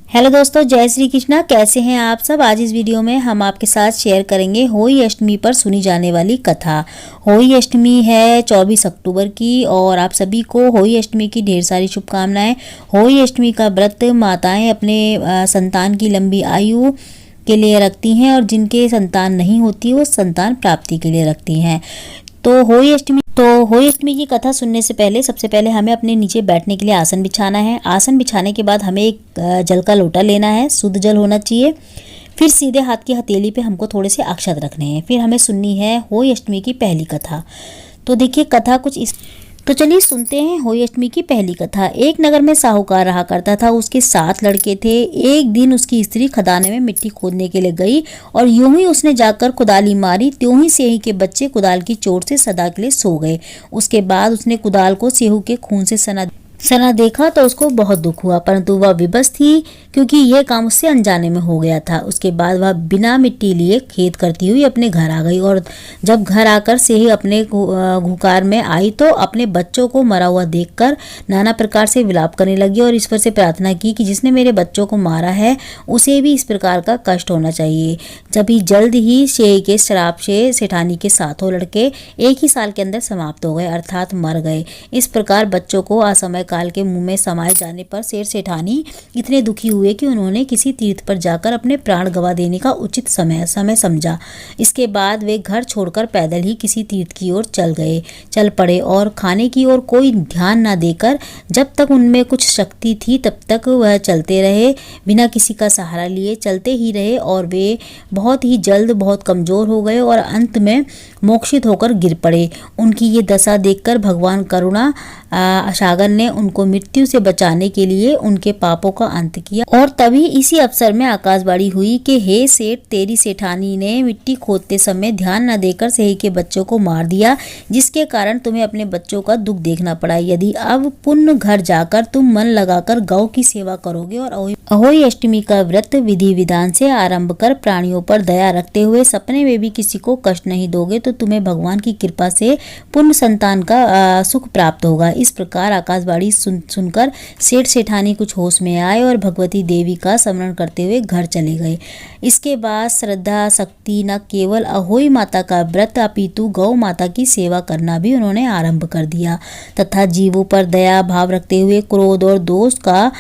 Hello दोस्तों, जय श्री कृष्णा। कैसे हैं आप सब। आज इस वीडियो में हम आपके साथ शेयर करेंगे होली अष्टमी पर सुनी जाने वाली कथा। होली अष्टमी है 24 अक्टूबर की और आप सभी को होली अष्टमी की ढेर सारी शुभकामनाएं। होली अष्टमी का व्रत माताएं अपने संतान की लंबी आयु के लिए रखती हैं और जिनके संतान नहीं होती वो संतान प्राप्ति के लिए रखती हैं। तो होली अष्टमी की कथा सुनने से पहले सबसे पहले हमें अपने नीचे बैठने के लिए आसन बिछाना है। आसन बिछाने के बाद हमें एक जल का लोटा लेना है, शुद्ध जल होना चाहिए। फिर सीधे हाथ की हथेली पे हमको थोड़े से अक्षत रखने हैं। फिर हमें सुननी है होली अष्टमी की पहली कथा। तो देखिए कथा कुछ इस तो चलिए सुनते हैं होली अष्टमी की पहली कथा। एक नगर में साहूकार रहा करता था। उसके 7 लड़के थे। एक दिन उसकी स्त्री खदाने में मिट्टी खोदने के लिए गई और यूं ही उसने जाकर कुदाली मारी, त्यों ही सेही के बच्चे कुदाल की चोट से सदा के लिए सो गए। उसके बाद उसने कुदाल को सेहू के खून से सना देखा तो उसको बहुत दुख हुआ, परंतु वह विवश थी क्योंकि यह काम उससे अनजाने में हो गया था। उसके बाद वह बिना मिट्टी लिए खेत करती हुई अपने घर आ गई और जब घर आकर से ही अपने घुकार में आई तो अपने बच्चों को मरा हुआ देखकर नाना प्रकार से विलाप करने लगी और ईश्वर से प्रार्थना की कि जिसने मेरे बच्चों को मारा है उसे भी इस प्रकार का कष्ट होना चाहिए। जल्द ही शेह के श्राप से सेठानी के 7 लड़के एक ही साल के अंदर समाप्त हो गए, अर्थात मर गए। इस प्रकार बच्चों को असमय काल के मुंह में समाये जाने पर शेर सेठानी इतने दुखी हुए कि उन्होंने किसी तीर्थ पर जाकर अपने प्राण गवा देने का उचित समय समझा। इसके बाद वे घर छोड़कर पैदल ही किसी तीर्थ की ओर चल पड़े और खाने की ओर कोई ध्यान न देकर जब तक उनमें कुछ शक्ति थी तब तक वह चलते रहे, बिना किसी का सहारा लिए चलते ही रहे और वे बहुत ही जल्द बहुत कमजोर हो गए और अंत में मोक्षित होकर गिर पड़े। उनकी ये दशा देखकर भगवान करुणा सागर ने उनको मृत्यु से बचाने के लिए उनके पापों का अंत किया और तभी इसी अवसर में आकाशवाणी हुई कि हे सेठ, तेरी सेठानी ने मिट्टी खोदते समय ध्यान न देकर सही के बच्चों को मार दिया, जिसके कारण तुम्हें अपने बच्चों का दुख देखना पड़ा। यदि अब पुण्य घर जाकर तुम मन लगाकर गौ की सेवा करोगे और होली अष्टमी का व्रत विधि विधान से आरंभ कर प्राणियों पर दया रखते हुए सपने में भी किसी को कष्ट नहीं दोगे तो तुम्हें भगवान की कृपा से पुण्य संतान का सुख प्राप्त होगा। इस प्रकार आकाशवाणी सुनकर सेठ सेठानी कुछ होश में आए और भगवती देवी का स्मरण करते हुए घर चले गए। इसके बाद श्रद्धा शक्ति न केवल अहोई माता का व्रत अपितु गौ माता की सेवा करना भी उन्होंने आरंभ कर दिया तथा जीवों पर दया भाव रखते हुए क्रोध और दोष का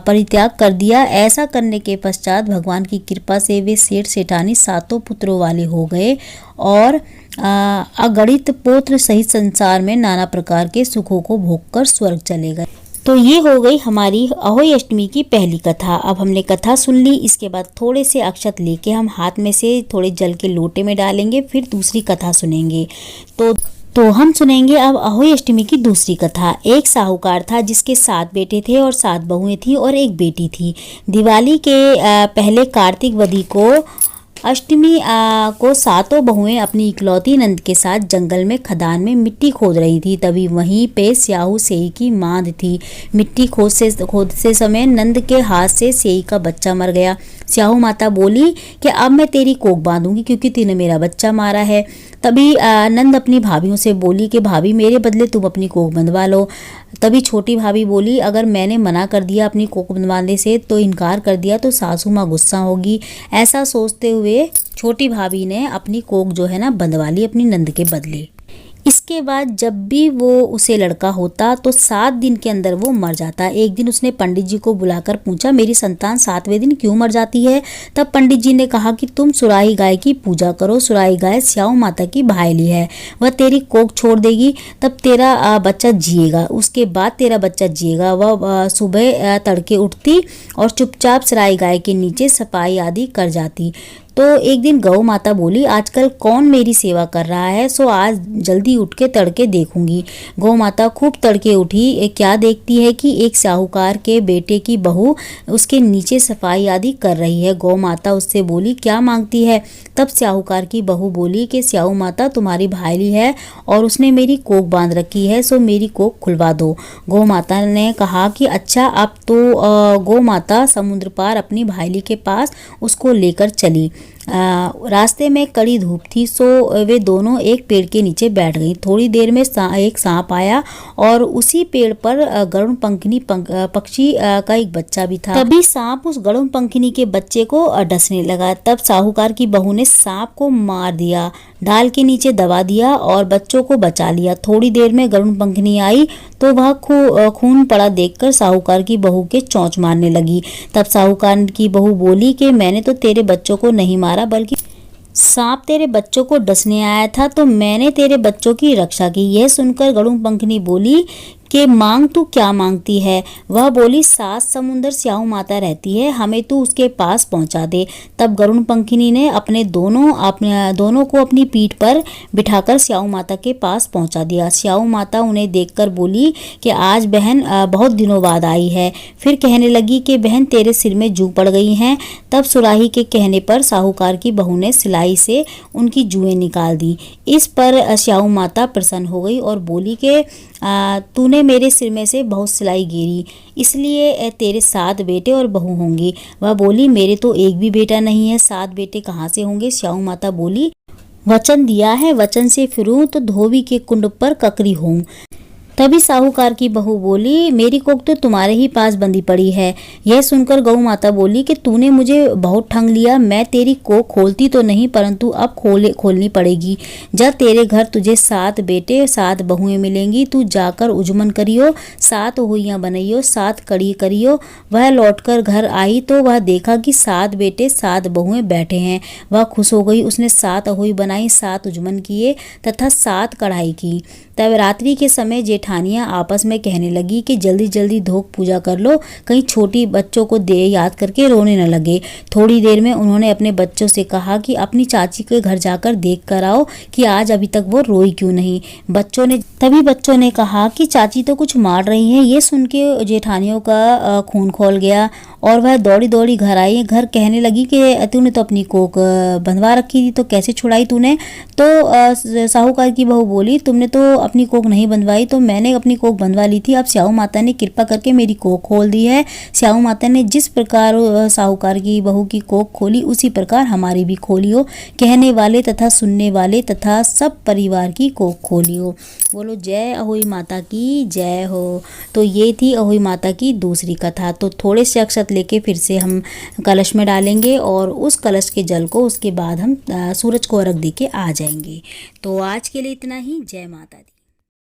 परित्याग कर दिया। ऐसा करने के पश्चात भगवान की कृपा से वे सेठ सेठानी 7 पुत्रों वाले हो गए और अगणित पुत्र सहित संसार में नाना प्रकार के सुखों को भोगकर स्वर्ग चले गए। तो ये हो गई हमारी अहोई अष्टमी की पहली कथा। अब हमने कथा सुन ली, इसके बाद थोड़े से अक्षत लेके हम हाथ में से थोड़े जल के लोटे में डालेंगे, फिर दूसरी कथा सुनेंगे। तो हम सुनेंगे अब अहोई अष्टमी की दूसरी कथा। एक साहूकार था जिसके 7 बेटे थे और 7 बहुएं थी और एक बेटी थी। दिवाली के पहले कार्तिक वधी को अष्टमी को 7 बहुएं अपनी इकलौती नंद के साथ जंगल में खदान में मिट्टी खोद रही थी। तभी वहीं पे स्याहू सेई की मांद थी। मिट्टी खोदते समय नंद के हाथ से सेई का बच्चा मर गया। स्याहू माता बोली कि अब मैं तेरी कोख बांधूंगी क्योंकि तूने मेरा बच्चा मारा है। तभी नंद अपनी भाभियों से बोली कि भाभी मेरे बदले तुम अपनी कोख बंधवा लो। तभी छोटी भाभी बोली अगर मैंने मना कर दिया अपनी कोख बंधवाने से, तो इनकार कर दिया तो सासू माँ गुस्सा होगी। ऐसा सोचते हुए छोटी भाभी ने अपनी कोख जो है ना बंधवा ली अपनी नंद के बदले। इसके बाद जब भी वो उसे लड़का होता तो 7 दिन के अंदर वो मर जाता। एक दिन उसने पंडित जी को बुलाकर पूछा मेरी संतान 7वें दिन क्यों मर जाती है। तब पंडित जी ने कहा कि तुम सुराही गाय की पूजा करो। सुराही गाय स्याऊ माता की भायली है, वह तेरी कोख छोड़ देगी, तब तेरा बच्चा जिएगा। उसके बाद तेरा बच्चा जिएगा। वह सुबह तड़के उठती और चुपचाप सुराही गाय के नीचे सफाई आदि कर जाती। तो एक दिन गौ माता बोली आजकल कौन मेरी सेवा कर रहा है, सो आज जल्दी उठ के तड़के देखूंगी। गौ माता खूब तड़के उठी। क्या देखती है कि एक साहूकार के बेटे की बहू उसके नीचे सफाई आदि कर रही है। गौ माता उससे बोली क्या मांगती है। तब साहूकार की बहू बोली कि स्याहू माता तुम्हारी भाईली है और उसने मेरी कोख बांध रखी है, सो मेरी कोख खुलवा दो। गौ माता ने कहा कि अच्छा। अब तो गौ माता समुद्र पार अपनी भाईली के पास उसको लेकर चली। रास्ते में कड़ी धूप थी, सो वे दोनों एक पेड़ के नीचे बैठ गईं। थोड़ी देर में एक सांप आया और उसी पेड़ पर गरुड़ पंखनी पक्षी का एक बच्चा भी था। तभी सांप उस गरुड़ पंखनी के बच्चे को डसने लगा। तब साहूकार की बहू ने सांप को मार दिया, डाल के नीचे दबा दिया और बच्चों को बचा लिया। थोड़ी देर में गरुड़ पंखनी आई तो वह खून पड़ा देखकर साहूकार की बहू के चोंच मारने लगी। तब साहूकार की बहू बोली कि मैंने तो तेरे बच्चों को नहीं मारा, बल्कि सांप तेरे बच्चों को डसने आया था तो मैंने तेरे बच्चों की रक्षा की। यह सुनकर गरुड़ पंखनी बोली कि मांग तू क्या मांगती है? वह बोली, 7 समुंदर स्याऊ माता रहती है, हमें तू उसके पास पहुंचा दे। तब गरुड़ पंखनी ने अपने दोनों को अपनी पीठ पर बिठाकर स्याऊ माता के पास पहुंचा दिया। स्याऊ माता उन्हें देखकर बोली कि आज बहन बहुत दिनों बाद आई है। फिर कहने लगी कि बहन तेरे सिर में जू पड़ गई हैं। तब सुराही के कहने पर साहूकार की बहू ने सिलाई से उनकी जुएं निकाल दी। इस पर स्याऊ माता प्रसन्न हो गई और बोली कि तूने मेरे सिर में से बहुत सिलाई गिरी, इसलिए तेरे 7 बेटे और बहू होंगी। वह बोली, मेरे तो एक भी बेटा नहीं है, 7 बेटे कहाँ से होंगे? स्याऊ माता बोली, वचन दिया है, वचन से फिरूं तो धोबी के कुंड पर ककरी हूँ। तभी साहूकार की बहू बोली, मेरी कोख तो तुम्हारे ही पास बंधी पड़ी है। यह सुनकर गौ माता बोली कि तूने मुझे बहुत ठग लिया, मैं तेरी कोख खोलती तो नहीं परंतु अब खोलनी पड़ेगी। जब तेरे घर तुझे 7 बेटे 7 बहुएं मिलेंगी, तू जाकर उजमन करियो, 7 हुइयां बनइयो, 7 कड़ी करियो। वह लौटकर घर आई तो वह देखा कि 7 बेटे 7 बहुएं बैठे हैं। वह खुश हो गई, उसने 7 अहुई बनाई, 7 उजमन किए तथा 7 कढ़ाई की। तब रात्रि के समय जेठानियां आपस में कहने लगी कि जल्दी जल्दी धोक पूजा कर लो, कहीं छोटी बच्चों को दे याद करके रोने न लगे। थोड़ी देर में उन्होंने अपने बच्चों से कहा कि अपनी चाची के घर जाकर देख कर आओ कि आज अभी तक वो रोई क्यों नहीं। तभी बच्चों ने कहा कि चाची तो कुछ मार रही हैं। ये सुन के जेठानियों का खून खौल गया और वह दौड़ी दौड़ी घर आई। घर कहने लगी कि तूने तो अपनी कोख बंधवा रखी थी, तो कैसे छुड़ाई तूने? तो साहूकार की बहू बोली, तुमने तो अपनी कोख नहीं बंधवाई, तो मैंने अपनी कोख बंधवा ली थी। अब स्याऊ माता ने कृपा करके मेरी कोख खोल दी है। स्याऊ माता ने जिस प्रकार साहूकार की बहू की कोख खोली, उसी प्रकार हमारी भी खोलियो। कहने वाले तथा सुनने वाले तथा सब परिवार की कोख खोलियो। बोलो जय अहोई माता की जय हो। तो ये थी अहोई माता की दूसरी कथा। तो थोड़े से अक्षत लेके फिर से हम कलश में डालेंगे और उस कलश के जल को उसके बाद हम सूरज को अर्घ दे के आ जाएंगे। तो आज के लिए इतना ही। जय माता दी।